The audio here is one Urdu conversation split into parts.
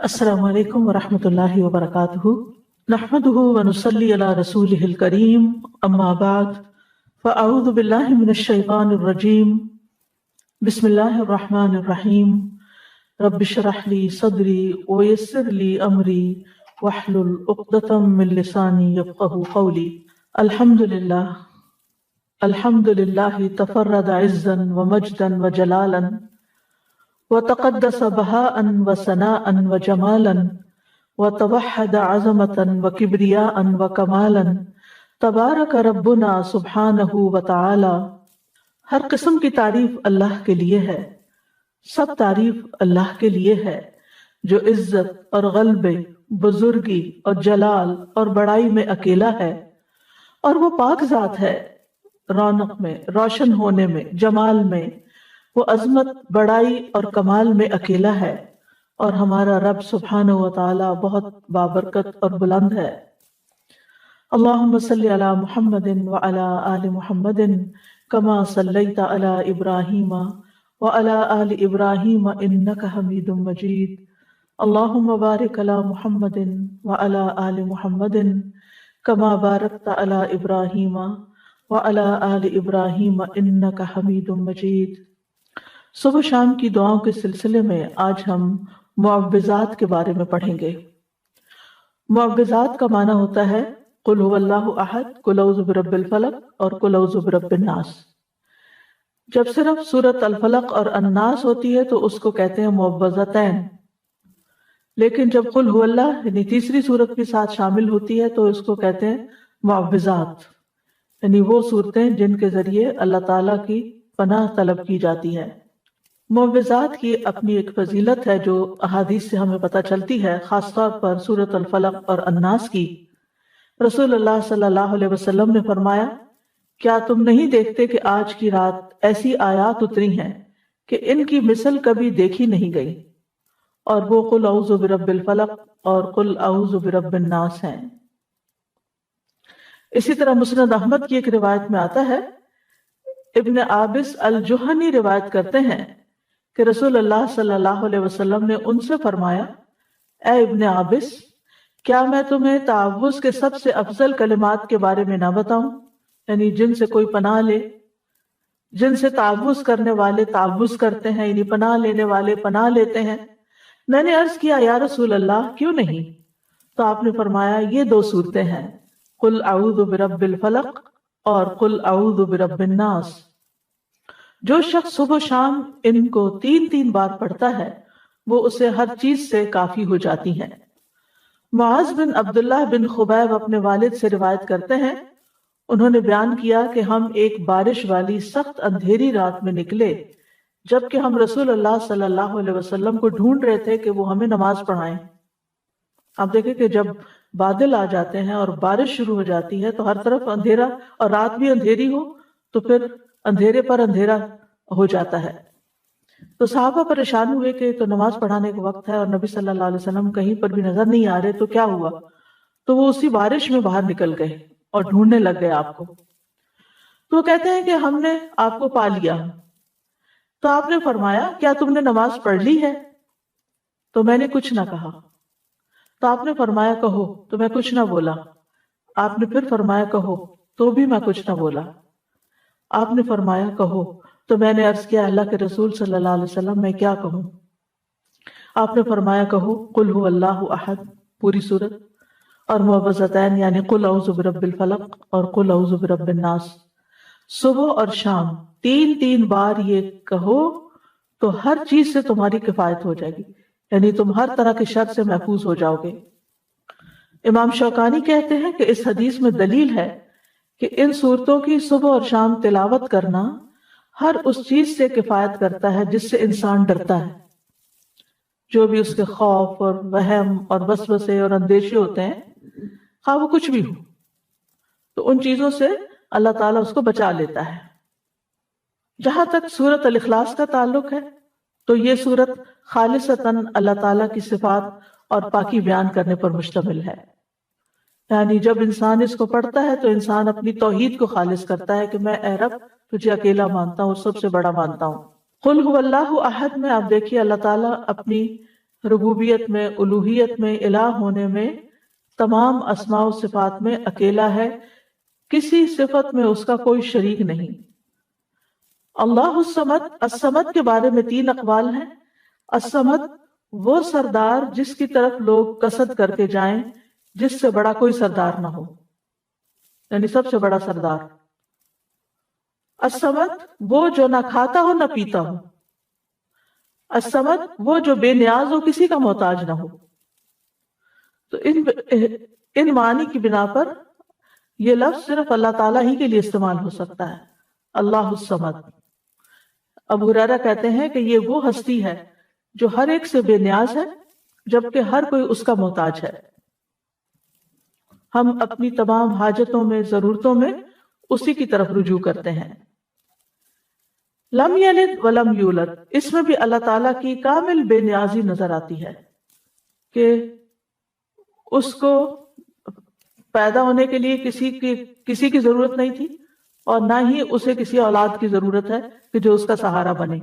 السلام علیکم ورحمۃ اللہ وبرکاتہ نحمده ونصلی علی رسولہ الکریم اما بعد فاعوذ باللہ من الشیطان الرجیم بسم اللہ الرحمن الرحیم رب اشرح لی صدری ویسر لی امری واحلل عقدۃ من لسانی یفقهوا قولی الحمد للہ تفرد عزا ومجدا وجلالا وتقدس بهاء وثناء وجمالا وتوحد عظمة وكبرياء وكمالا تبارک ربنا سبحانہ وتعالی۔ ہر قسم کی تعریف اللہ کے لیے ہے، سب تعریف اللہ کے لیے ہے جو عزت اور غلبے، بزرگی اور جلال اور بڑائی میں اکیلا ہے، اور وہ پاک ذات ہے، رونق میں، روشن ہونے میں، جمال میں، وہ عظمت، بڑائی اور کمال میں اکیلا ہے، اور ہمارا رب سبحانہ و تعالی بہت بابرکت اور بلند ہے۔ اللہم صلی علی محمد وعلی آل محمد کما صلیت علی ابراہیم وعلی آل ابراہیم انک حمید مجید۔ اللہم بارک علی محمد وعلی آل محمد کما بارکت علی ابراہیم وعلی آل ابراہیم انک حمید مجید۔ صبح شام کی دعاؤں کے سلسلے میں آج ہم معوذات کے بارے میں پڑھیں گے۔ معوذات کا معنی ہوتا ہے قل هو اللہ احد، قل اعوذ برب الفلق اور قل اعوذ برب الناس۔ جب صرف سورۃ الفلق اور الناس ہوتی ہے تو اس کو کہتے ہیں معوذتین، لیکن جب قل هو اللہ یعنی تیسری سورت بھی ساتھ شامل ہوتی ہے تو اس کو کہتے ہیں معوذات، یعنی وہ صورتیں جن کے ذریعے اللہ تعالیٰ کی پناہ طلب کی جاتی ہے۔ معوذات کی اپنی ایک فضیلت ہے جو احادیث سے ہمیں پتہ چلتی ہے، خاص طور پر سورۃ الفلق اور الناس کی۔ رسول اللہ صلی اللہ علیہ وسلم نے فرمایا، کیا تم نہیں دیکھتے کہ آج کی رات ایسی آیات اتری ہیں کہ ان کی مثل کبھی دیکھی نہیں گئی، اور وہ قل اعوذ برب الفلق اور قل اعوذ برب الناس ہیں۔ اسی طرح مسند احمد کی ایک روایت میں آتا ہے، ابن عابس الجہنی روایت کرتے ہیں کہ رسول اللہ صلی اللہ علیہ وسلم نے ان سے فرمایا، اے ابن عابس، کیا میں تمہیں تعوذ کے سب سے افضل کلمات کے بارے میں نہ بتاؤں، یعنی جن سے کوئی پناہ لے، جن سے تعوذ کرنے والے تعوذ کرتے ہیں، یعنی پناہ لینے والے پناہ لیتے ہیں۔ میں نے عرض کیا، یا رسول اللہ کیوں نہیں؟ تو آپ نے فرمایا، یہ دو صورتیں ہیں، قل اعوذ برب الفلق اور قل اعوذ برب الناس۔ جو شخص صبح و شام ان کو 3 بار پڑھتا ہے وہ اسے ہر چیز سے کافی ہو جاتی ہیں۔ معاذ بن عبداللہ بن خبیب اپنے والد سے روایت کرتے ہیں، انہوں نے بیان کیا کہ ہم ایک بارش والی سخت اندھیری رات میں نکلے، جبکہ ہم رسول اللہ صلی اللہ علیہ وسلم کو ڈھونڈ رہے تھے کہ وہ ہمیں نماز پڑھائیں۔ آپ دیکھیں کہ جب بادل آ جاتے ہیں اور بارش شروع ہو جاتی ہے تو ہر طرف اندھیرا، اور رات بھی اندھیری ہو تو پھر اندھیرے پر اندھیرا ہو جاتا ہے۔ تو صحابہ پریشان ہوئے کہ تو نماز پڑھانے کا وقت ہے اور نبی صلی اللہ علیہ وسلم کہیں پر بھی نظر نہیں آ رہے، تو کیا ہوا؟ تو وہ اسی بارش میں باہر نکل گئے اور ڈھونڈنے لگ گئے آپ کو۔ تو وہ کہتے ہیں کہ ہم نے آپ کو پا لیا، تو آپ نے فرمایا، کیا تم نے نماز پڑھ لی ہے؟ تو میں نے کچھ نہ کہا۔ تو آپ نے فرمایا، کہو، تو میں کچھ نہ بولا۔ آپ نے پھر فرمایا، کہو، تو بھی میں کچھ نہ بولا۔ آپ نے فرمایا، کہو، تو میں نے عرض کیا، اللہ کے رسول صلی اللہ علیہ وسلم میں کیا کہوں؟ آپ نے فرمایا، کہو قل هو اللہ احد، پوری سورت، اور معوذتین یعنی قل اعوذ برب الفلق اور قل اعوذ برب الناس۔ صبح اور شام 3 بار یہ کہو تو ہر چیز سے تمہاری کفایت ہو جائے گی، یعنی تم ہر طرح کے شر سے محفوظ ہو جاؤ گے۔ امام شوکانی کہتے ہیں کہ اس حدیث میں دلیل ہے کہ ان صورتوں کی صبح اور شام تلاوت کرنا ہر اس چیز سے کفایت کرتا ہے جس سے انسان ڈرتا ہے، جو بھی اس کے خوف اور وہم اور وسوسے اور اندیشے ہوتے ہیں، خواہ وہ کچھ بھی ہو، تو ان چیزوں سے اللہ تعالیٰ اس کو بچا لیتا ہے۔ جہاں تک سورۃ الاخلاص کا تعلق ہے تو یہ سورت خالصتاً اللہ تعالیٰ کی صفات اور پاکی بیان کرنے پر مشتمل ہے، یعنی جب انسان اس کو پڑھتا ہے تو انسان اپنی توحید کو خالص کرتا ہے کہ میں اے رب تجھے اکیلا مانتا ہوں، سب سے بڑا مانتا ہوں۔ قل هو اللہ احد میں آپ دیکھیے اللہ تعالیٰ اپنی ربوبیت میں، الوہیت میں، الہ ہونے میں، تمام اسماء و صفات میں اکیلا ہے، کسی صفت میں اس کا کوئی شریک نہیں۔ اللہ الصمد، الصمد کے بارے میں 3 اقوال ہیں۔ الصمد وہ سردار جس کی طرف لوگ قصد کر کے جائیں جس سے بڑا کوئی سردار نہ ہو، یعنی سب سے بڑا سردار۔ الصمد وہ جو نہ کھاتا ہو نہ پیتا ہو۔ الصمد وہ جو بے نیاز ہو، کسی کا محتاج نہ ہو۔ تو ان معنی کی بنا پر یہ لفظ صرف اللہ تعالیٰ ہی کے لیے استعمال ہو سکتا ہے، اللہ الصمد۔ ابو ہریرہ کہتے ہیں کہ یہ وہ ہستی ہے جو ہر ایک سے بے نیاز ہے، جبکہ ہر کوئی اس کا محتاج ہے۔ ہم اپنی تمام حاجتوں میں، ضرورتوں میں اسی کی طرف رجوع کرتے ہیں۔ لم یلد ولم یولد، اس میں بھی اللہ تعالیٰ کی کامل بے نیازی نظر آتی ہے کہ اس کو پیدا ہونے کے لیے کسی کی ضرورت نہیں تھی، اور نہ ہی اسے کسی اولاد کی ضرورت ہے کہ جو اس کا سہارا بنے۔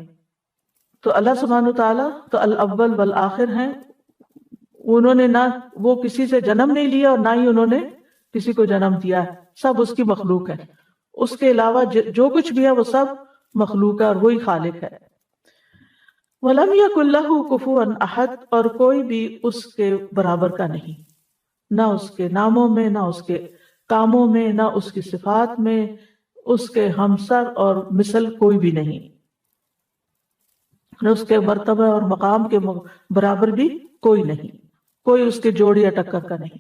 تو اللہ سبحانہ وتعالیٰ تو الاول والآخر ہیں، انہوں نے نہ وہ کسی سے جنم نہیں لیا اور نہ ہی انہوں نے کسی کو جنم دیا ہے، سب اس کی مخلوق ہے۔ اس کے علاوہ جو کچھ بھی ہے وہ سب مخلوق ہے اور وہی خالق ہے۔ وَلَمْ يَكُنْ لَهُ كُفُوًا أَحَدٌ، اور کوئی بھی اس کے برابر کا نہیں، نہ اس کے ناموں میں، نہ اس کے کاموں میں، نہ اس کی صفات میں، اس کے ہمسر اور مثل کوئی بھی نہیں، نہ اس کے مرتبہ اور مقام کے برابر بھی کوئی نہیں، کوئی اس کے جوڑ یا ٹکر کا نہیں۔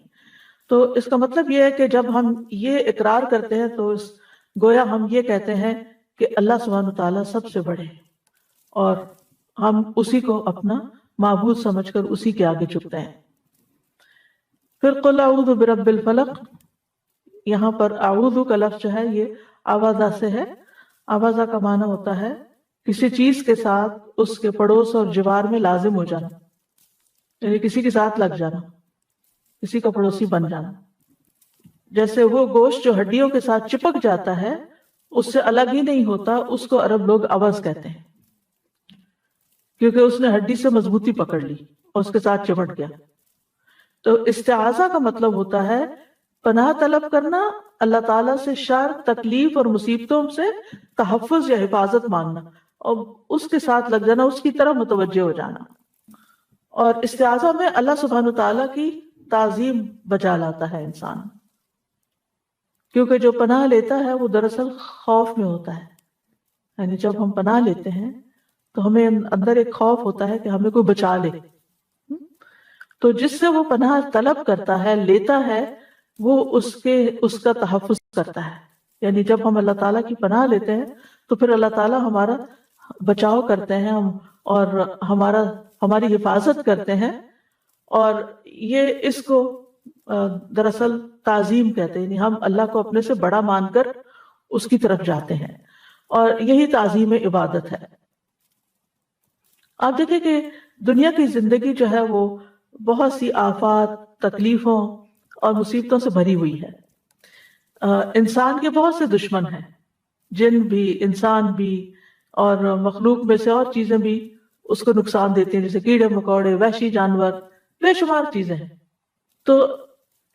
تو اس کا مطلب یہ ہے کہ جب ہم یہ اقرار کرتے ہیں تو گویا ہم یہ کہتے ہیں کہ اللہ سبحانہ تعالیٰ سب سے بڑے ہیں، اور ہم اسی کو اپنا معبود سمجھ کر اسی کے آگے جھکتے ہیں۔ پھر قل اعوذ برب الفلق، یہاں پر اعوذ کا لفظ جو ہے یہ آوازہ سے ہے۔ آوازہ کا معنی ہوتا ہے کسی چیز کے ساتھ اس کے پڑوس اور جوار میں لازم ہو جانا، یعنی کسی کے ساتھ لگ جانا، کسی کا پڑوسی بن جانا۔ جیسے وہ گوشت جو ہڈیوں کے ساتھ چپک جاتا ہے، اس سے الگ ہی نہیں ہوتا، اس کو عرب لوگ اوز کہتے ہیں، کیونکہ اس نے ہڈی سے مضبوطی پکڑ لی اور اس کے ساتھ چپٹ گیا۔ تو استعاذہ کا مطلب ہوتا ہے پناہ طلب کرنا، اللہ تعالیٰ سے شر، تکلیف اور مصیبتوں سے تحفظ یا حفاظت مانگنا، اور اس کے ساتھ لگ جانا، اس کی طرف متوجہ ہو جانا۔ اور استعاذہ میں اللہ سبحانہ تعالیٰ کی تعظیم بجا لاتا ہے انسان، کیونکہ جو پناہ لیتا ہے وہ دراصل خوف میں ہوتا ہے، یعنی جب ہم پناہ لیتے ہیں تو ہمیں اندر ایک خوف ہوتا ہے کہ ہمیں کوئی بچا لے۔ تو جس سے وہ پناہ طلب کرتا ہے، لیتا ہے، وہ اس کا تحفظ کرتا ہے۔ یعنی جب ہم اللہ تعالیٰ کی پناہ لیتے ہیں تو پھر اللہ تعالیٰ ہمارا بچاؤ کرتے ہیں اور ہماری حفاظت کرتے ہیں، اور یہ اس کو دراصل تعظیم کہتے ہیں، یعنی ہم اللہ کو اپنے سے بڑا مان کر اس کی طرف جاتے ہیں، اور یہی تعظیم عبادت ہے۔ آپ دیکھیں کہ دنیا کی زندگی جو ہے وہ بہت سی آفات، تکلیفوں اور مصیبتوں سے بھری ہوئی ہے۔ انسان کے بہت سے دشمن ہیں، جن بھی، انسان بھی، اور مخلوق میں سے اور چیزیں بھی اس کو نقصان دیتی ہیں، جیسے کیڑے مکوڑے، وحشی جانور، بے شمار چیزیں ہیں۔ تو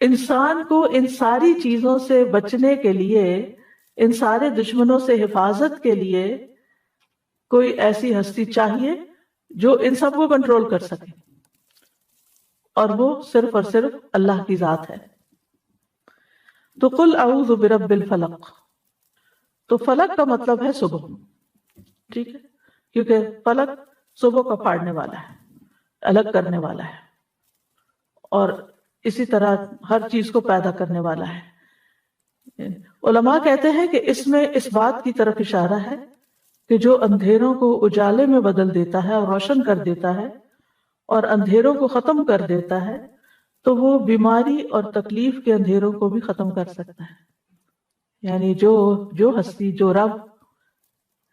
انسان کو ان ساری چیزوں سے بچنے کے لیے، ان سارے دشمنوں سے حفاظت کے لیے کوئی ایسی ہستی چاہیے جو ان سب کو کنٹرول کر سکے، اور وہ صرف اور صرف اللہ کی ذات ہے۔ تو قل اعوذ برب الفلق، تو فلق کا مطلب ہے صبح، ٹھیک ہے، کیونکہ فلق صبح کا پھاڑنے والا ہے، الگ کرنے والا ہے، اور اسی طرح ہر چیز کو پیدا کرنے والا ہے۔ علماء کہتے ہیں کہ اس میں اس بات کی طرف اشارہ ہے کہ جو اندھیروں کو اجالے میں بدل دیتا ہے اور روشن کر دیتا ہے، اور اندھیروں کو ختم کر دیتا ہے، تو وہ بیماری اور تکلیف کے اندھیروں کو بھی ختم کر سکتا ہے۔ یعنی جو ہستی، جو رب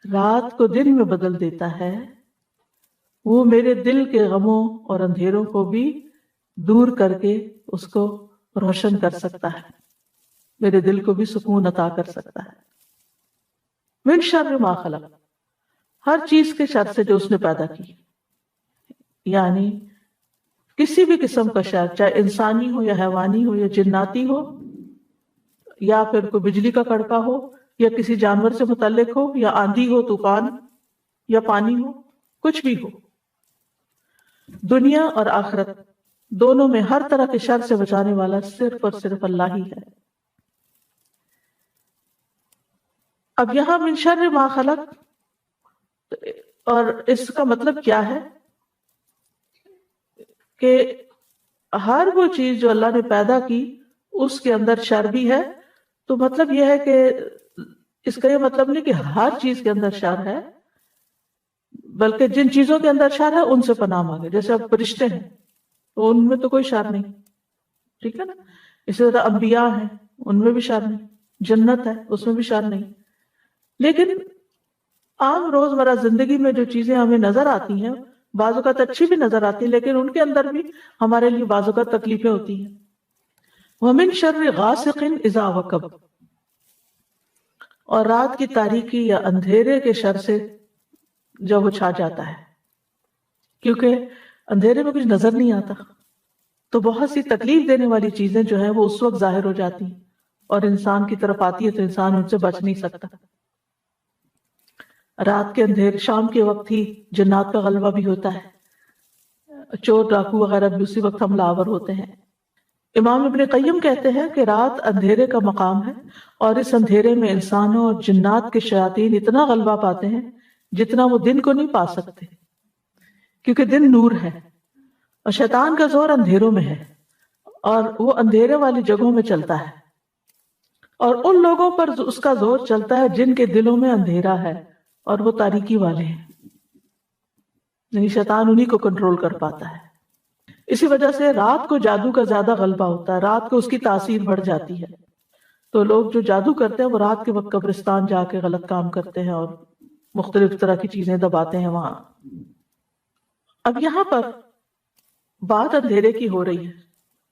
رات کو دن میں بدل دیتا ہے، وہ میرے دل کے غموں اور اندھیروں کو بھی دور کر کے اس کو روشن کر سکتا ہے، میرے دل کو بھی سکون عطا کر سکتا ہے۔ من شر ما خلق، ہر چیز کے شر سے جو اس نے پیدا کی، یعنی کسی بھی قسم کا شر، چاہے انسانی ہو یا حیوانی ہو یا جناتی ہو، یا پھر کوئی بجلی کا کڑکا ہو، یا کسی جانور سے متعلق ہو، یا آندھی ہو، طوفان یا پانی ہو، کچھ بھی ہو، دنیا اور آخرت دونوں میں ہر طرح کے شر سے بچانے والا صرف اور صرف اللہ ہی ہے۔ اب یہاں من شر ما خلق، اور اس کا مطلب کیا ہے کہ ہر وہ چیز جو اللہ نے پیدا کی اس کے اندر شر بھی ہے۔ تو مطلب یہ ہے کہ اس کا یہ مطلب نہیں کہ ہر چیز کے اندر شر ہے، بلکہ جن چیزوں کے اندر شر ہے ان سے پناہ مانگے۔ جیسے اب فرشتے ہیں تو ان میں تو کوئی شر نہیں، ٹھیک ہے نا، اسی طرح انبیاء ہیں ان میں بھی شر نہیں، جنت ہے اس میں بھی شر نہیں۔ لیکن عام روزمرہ زندگی میں جو چیزیں ہمیں نظر آتی ہیں، بعض اوقات اچھی بھی نظر آتی ہیں، لیکن ان کے اندر بھی ہمارے لیے بعض اوقات تکلیفیں ہوتی ہیں۔ وَمِن شَرِّ غَاسِقٍ إِذَا وَقَبَ، اور رات کی تاریکی یا اندھیرے کے شر سے جب وہ چھا جاتا ہے، کیونکہ اندھیرے میں کچھ نظر نہیں آتا، تو بہت سی تکلیف دینے والی چیزیں جو ہیں وہ اس وقت ظاہر ہو جاتی ہیں اور انسان کی طرف آتی ہے تو انسان ان سے بچ نہیں سکتا۔ رات کے اندھیر، شام کے وقت ہی جنات کا غلبہ بھی ہوتا ہے، چور ڈاکو وغیرہ بھی اسی وقت حملہ آور ہوتے ہیں۔ امام ابن قیم کہتے ہیں کہ رات اندھیرے کا مقام ہے، اور اس اندھیرے میں انسانوں اور جنات کے شیاطین اتنا غلبہ پاتے ہیں جتنا وہ دن کو نہیں پا سکتے، کیونکہ دن نور ہے اور شیطان کا زور اندھیروں میں ہے، اور وہ اندھیرے والی جگہوں میں چلتا ہے، اور ان لوگوں پر اس کا زور چلتا ہے جن کے دلوں میں اندھیرا ہے اور وہ تاریکی والے ہیں، یعنی شیطان انہی کو کنٹرول کر پاتا ہے۔ اسی وجہ سے رات کو جادو کا زیادہ غلبہ ہوتا ہے، رات کو اس کی تاثیر بڑھ جاتی ہے، تو لوگ جو جادو کرتے ہیں وہ رات کے وقت قبرستان جا کے غلط کام کرتے ہیں اور مختلف طرح کی چیزیں دباتے ہیں وہاں۔ اب یہاں پر بات اندھیرے کی ہو رہی ہے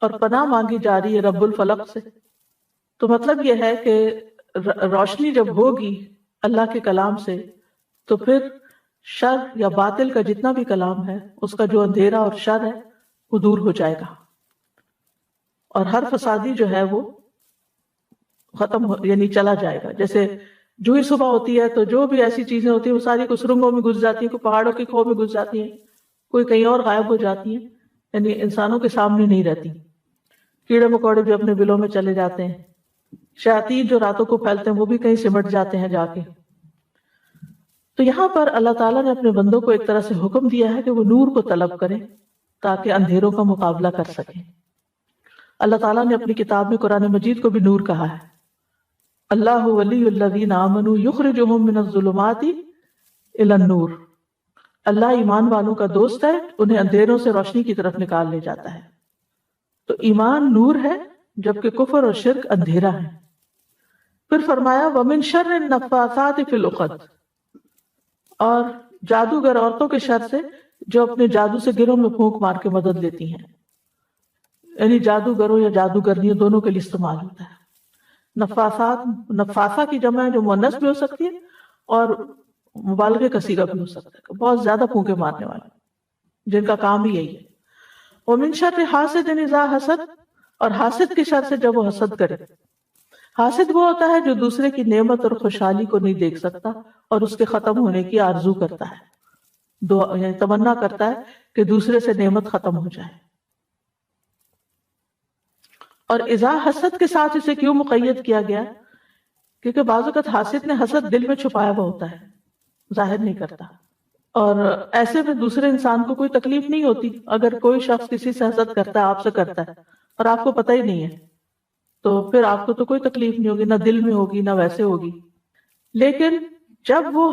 اور پناہ مانگی جا رہی ہے رب الفلق سے، تو مطلب یہ ہے کہ روشنی جب ہوگی اللہ کے کلام سے تو پھر شر یا باطل کا جتنا بھی کلام ہے اس کا جو اندھیرا اور شر ہے وہ دور ہو جائے گا، اور ہر فسادی جو ہے وہ ختم یعنی چلا جائے گا۔ جیسے جو ہی صبح ہوتی ہے تو جو بھی ایسی چیزیں ہوتی ہیں وہ ساری کوئی سرنگوں میں گھس جاتی ہیں، کوئی پہاڑوں کی کھو میں گھس جاتی ہیں، کوئی کہیں اور غائب ہو جاتی ہیں، یعنی انسانوں کے سامنے نہیں رہتی۔ کیڑے مکوڑے بھی اپنے بلوں میں چلے جاتے ہیں، شیاطین جو راتوں کو پھیلتے ہیں وہ بھی کہیں سمٹ جاتے ہیں جا کے۔ تو یہاں پر اللہ تعالیٰ نے اپنے بندوں کو ایک طرح سے حکم دیا ہے کہ وہ نور کو طلب کریں تاکہ اندھیروں کا مقابلہ کر سکیں۔ اللہ تعالیٰ نے اپنی کتاب میں قرآن مجید کو بھی نور کہا ہے، اللہ ولی الذین آمنوا یخرجہم من الظلمات الی النور، اللہ ایمان والوں کا دوست ہے، انہیں اندھیروں سے روشنی کی طرف نکال لے جاتا ہے۔ تو ایمان نور ہے جبکہ کفر اور شرک اندھیرا ہے۔ پھر فرمایا وَمِن شَرِّ النَّفَّاثَاتِ فِي الْعُقَدِ، اور جادوگر عورتوں کے شر سے جو اپنے جادو سے گروہ میں پھونک مار کے مدد لیتی ہیں، یعنی جادوگروں یا جادوگرنیوں دونوں کے لیے استعمال ہوتا ہے۔ نفاثات، نفاثہ کی جمع ہے جو مؤنث بھی ہو سکتی ہے اور مبالغے کا صیغہ بھی ہو سکتا ہے، بہت زیادہ پھونکے مارنے والے جن کا کام ہی یہی ہے۔ وَمِن شَرِّ حَاسِدٍ إِذَا حَسَدَ، اور حاسد کے شر سے جب وہ حسد کرے۔ حاسد وہ ہوتا ہے جو دوسرے کی نعمت اور خوشحالی کو نہیں دیکھ سکتا اور اس کے ختم ہونے کی آرزو کرتا ہے، یعنی تمنا کرتا ہے کہ دوسرے سے نعمت ختم ہو جائے۔ اور اذا حسد کے ساتھ اسے کیوں مقید کیا گیا؟ کیونکہ بعض اوقات حاسد نے حسد دل میں چھپایا ہوا ہوتا ہے، ظاہر نہیں کرتا، اور ایسے میں دوسرے انسان کو کوئی تکلیف نہیں ہوتی۔ اگر کوئی شخص کسی سے حسد کرتا ہے، آپ سے کرتا ہے اور آپ کو پتہ ہی نہیں ہے تو پھر آپ کو تو کوئی تکلیف نہیں ہوگی، نہ دل میں ہوگی نہ ویسے ہوگی۔ لیکن جب وہ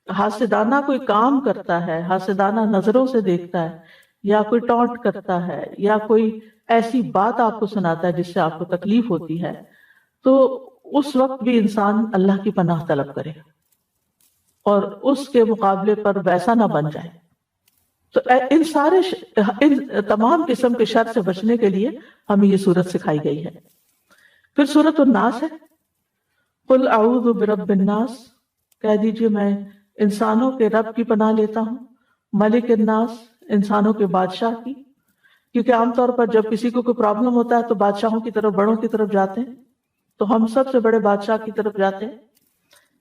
حاسدانہ کوئی کام کرتا ہے، حاسدانہ نظروں سے دیکھتا ہے، یا کوئی ٹونٹ کرتا ہے، یا کوئی ایسی بات آپ کو سناتا ہے جس سے آپ کو تکلیف ہوتی ہے، تو اس وقت بھی انسان اللہ کی پناہ طلب کرے اور اس کے مقابلے پر ویسا نہ بن جائے۔ تو ان تمام قسم کے شر سے بچنے کے لیے ہمیں یہ سورت سکھائی گئی ہے۔ پھر سورت الناس ہے، قل اعوذ برب الناس، کہہ دیجئے میں انسانوں کے رب کی پناہ لیتا ہوں، ملک الناس، انسانوں کے بادشاہ کی، کیونکہ عام طور پر جب کسی کو کوئی پرابلم ہوتا ہے تو بادشاہوں کی طرف، بڑوں کی طرف جاتے ہیں، تو ہم سب سے بڑے بادشاہ کی طرف جاتے ہیں۔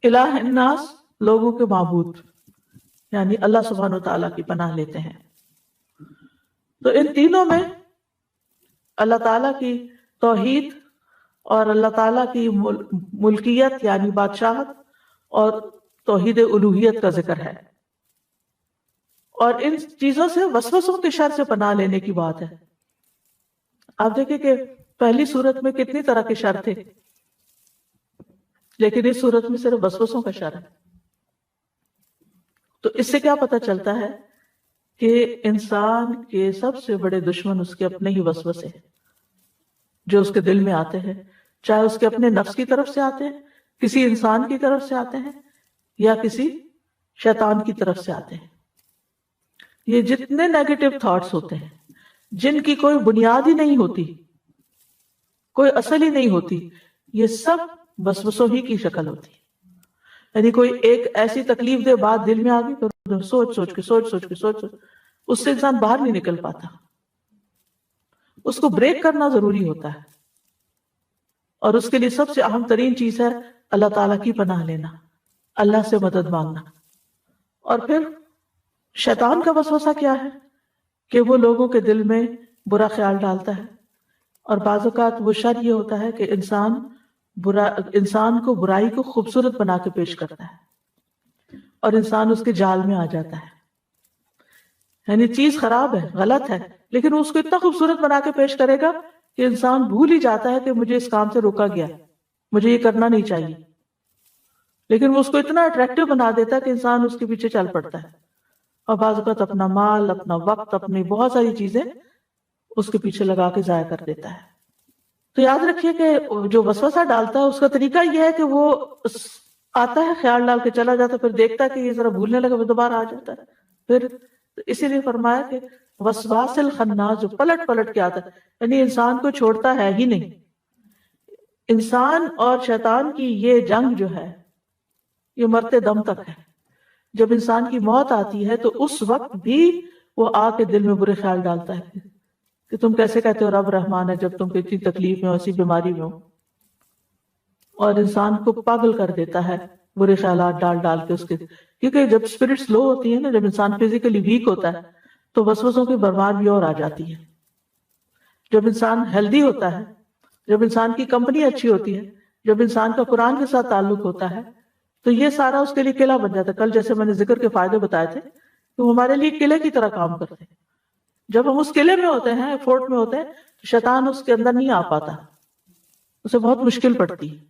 الہ الناس، لوگوں کے معبود، یعنی اللہ سبحانہ و تعالیٰ کی پناہ لیتے ہیں۔ تو ان تینوں میں اللہ تعالیٰ کی توحید اور اللہ تعالیٰ کی ملکیت یعنی بادشاہت اور توحید الوہیت کا ذکر ہے، اور ان چیزوں سے وسوسوں کے شر سے پناہ لینے کی بات ہے۔ آپ دیکھیں کہ پہلی صورت میں کتنی طرح کے شر تھے، لیکن اس صورت میں صرف وسوسوں کا شر ہے۔ تو اس سے کیا پتہ چلتا ہے کہ انسان کے سب سے بڑے دشمن اس کے اپنے ہی وسوسے ہیں، جو اس کے دل میں آتے ہیں، چاہے اس کے اپنے نفس کی طرف سے آتے ہیں، کسی انسان کی طرف سے آتے ہیں، یا کسی شیطان کی طرف سے آتے ہیں۔ یہ جتنے نیگیٹو تھاٹس ہوتے ہیں جن کی کوئی بنیاد ہی نہیں ہوتی، کوئی اصل ہی نہیں ہوتی، یہ سب وسوسوں ہی کی شکل ہوتی ہے۔ یعنی کوئی ایک ایسی تکلیف دہ بات دل میں آ گئی تو سوچ کے اس سے انسان باہر نہیں نکل پاتا، اس کو بریک کرنا ضروری ہوتا ہے، اور اس کے لیے سب سے اہم ترین چیز ہے اللہ تعالیٰ کی پناہ لینا، اللہ سے مدد مانگنا۔ اور پھر شیطان کا وسوسہ کیا ہے کہ وہ لوگوں کے دل میں برا خیال ڈالتا ہے، اور بعض اوقات وہ شر یہ ہوتا ہے کہ انسان کو برائی کو خوبصورت بنا کے پیش کرتا ہے، اور انسان اس کے جال میں آ جاتا ہے۔ یعنی چیز خراب ہے، غلط ہے، لیکن وہ اس کو اتنا خوبصورت بنا کے پیش کرے گا کہ انسان بھول ہی جاتا ہے کہ مجھے اس کام سے روکا گیا، مجھے یہ کرنا نہیں چاہیے، لیکن وہ اس کو اتنا اٹریکٹیو بنا دیتا ہے کہ انسان اس کے پیچھے چل پڑتا ہے، اور بعض اوقات اپنا مال، اپنا وقت، اپنی بہت ساری چیزیں اس کے پیچھے لگا کے ضائع کر دیتا ہے۔ تو یاد رکھیے کہ جو وسوسہ ڈالتا ہے اس کا طریقہ یہ ہے کہ وہ آتا ہے، خیال ڈال کے چلا جاتا ہے، پھر دیکھتا ہے کہ یہ ذرا بھولنے لگا، وہ دوبارہ آ جاتا ہے، پھر اسی لیے فرمایا کہ وسواس الخناس، جو پلٹ پلٹ کے آتا ہے، یعنی انسان کو چھوڑتا ہے ہی نہیں۔ انسان اور شیطان کی یہ جنگ جو ہے یہ مرتے دم تک ہے۔ جب انسان کی موت آتی ہے تو اس وقت بھی وہ آ کے دل میں برے خیال ڈالتا ہے کہ تم کیسے کہتے ہو رب رحمان ہے جب تم کو اتنی تکلیف میں ہو، ایسی بیماری میں ہو، اور انسان کو پاگل کر دیتا ہے برے خیالات ڈال ڈال کے اس کے، کیونکہ جب اسپرٹس لو ہوتی ہے نا، جب انسان فزیکلی ویک ہوتا ہے تو وسوسوں کی برمار بھی اور آ جاتی ہے۔ جب انسان ہیلدی ہوتا ہے، جب انسان کی کمپنی اچھی ہوتی ہے، جب انسان کا قرآن کے ساتھ تعلق ہوتا ہے، تو یہ سارا اس کے لیے قلعہ بن جاتا ہے۔ کل جیسے میں نے ذکر کے فائدے بتائے تھے کہ وہ ہمارے لیے قلعے کی طرح کام کرتے ہیں۔ جب ہم اس قلعے میں ہوتے ہیں، فورٹ میں ہوتے ہیں، تو شیطان اس کے اندر نہیں آ پاتا، اسے بہت مشکل پڑتی ہے۔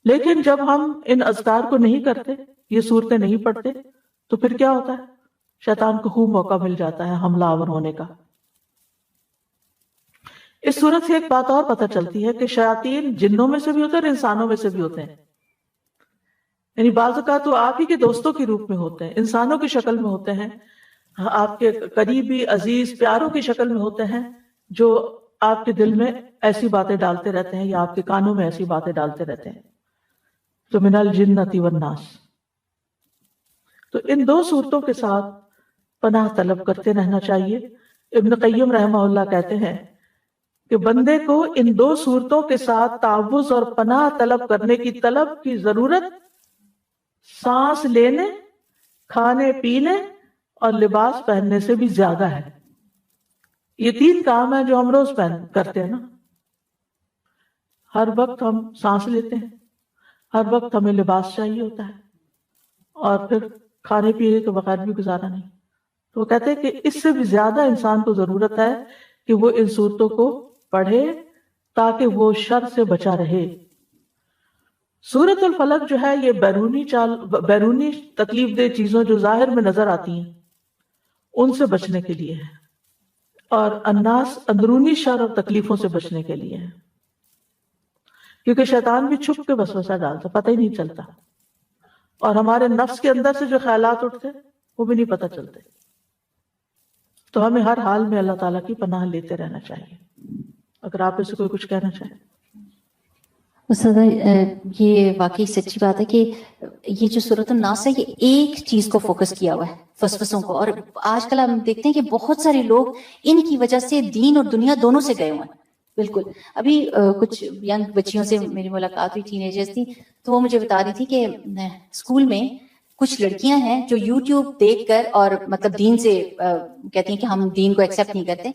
لیکن جب ہم ان اذکار کو نہیں کرتے، یہ صورتیں نہیں پڑھتے، تو پھر کیا ہوتا ہے؟ شیطان کو خوب موقع مل جاتا ہے حملہ آور ہونے کا۔ اس صورت سے ایک بات اور پتہ چلتی ہے کہ شیاطین جنوں میں سے بھی ہوتے ہیں اور انسانوں میں سے بھی ہوتے ہیں۔ یعنی بعض اوقات تو آپ ہی کے دوستوں کے روپ میں ہوتے ہیں، انسانوں کی شکل میں ہوتے ہیں، آپ کے قریبی عزیز پیاروں کی شکل میں ہوتے ہیں، جو آپ کے دل میں ایسی باتیں ڈالتے رہتے ہیں یا آپ کے کانوں میں ایسی باتیں ڈالتے رہتے ہیں۔ تو من الجنۃ والناس، تو ان دو صورتوں کے ساتھ پناہ طلب کرتے رہنا چاہیے۔ ابن قیم رحمہ اللہ کہتے ہیں کہ بندے کو ان دو صورتوں کے ساتھ تعوذ اور پناہ طلب کرنے کی طلب کی ضرورت سانس لینے، کھانے پینے اور لباس پہننے سے بھی زیادہ ہے۔ یہ تین کام ہیں جو ہم روز کرتے ہیں نا، ہر وقت ہم سانس لیتے ہیں، ہر وقت ہمیں لباس چاہیے ہوتا ہے، اور پھر کھانے پینے کے بغیر بھی گزارا نہیں۔ تو وہ کہتے ہیں کہ اس سے بھی زیادہ انسان کو ضرورت ہے کہ وہ ان صورتوں کو پڑھے تاکہ وہ شر سے بچا رہے۔ سورۃ الفلق جو ہے یہ بیرونی تکلیف دہ چیزوں جو ظاہر میں نظر آتی ہیں ان سے بچنے کے لیے ہے، اور الناس اندرونی شر اور تکلیفوں سے بچنے کے لیے ہے، کیونکہ شیطان بھی چھپ کے وسوسہ ڈالتا، پتہ ہی نہیں چلتا، اور ہمارے نفس کے اندر سے جو خیالات اٹھتے وہ بھی نہیں پتہ چلتے۔ تو ہمیں ہر حال میں اللہ تعالیٰ کی پناہ لیتے رہنا چاہیے۔ اگر آپ اسے کوئی کچھ کہنا چاہیں۔ استاذہ یہ واقعی سچی بات ہے کہ یہ جو سورۃ الناس ہے یہ ایک چیز کو فوکس کیا ہوا ہے، وسوسوں کو، اور آج کل ہم دیکھتے ہیں کہ بہت سارے لوگ ان کی وجہ سے دین اور دنیا دونوں سے گئے ہوئے ہیں. بالکل. ابھی کچھ ینگ بچیوں سے میری ملاقات ہوئی، ٹین ایجرز تھی، تو وہ مجھے بتا رہی تھی کہ اسکول میں کچھ لڑکیاں ہیں جو یوٹیوب دیکھ کر اور مطلب دین سے کہتی ہیں کہ ہم دین کو ایکسیپٹ نہیں کرتے،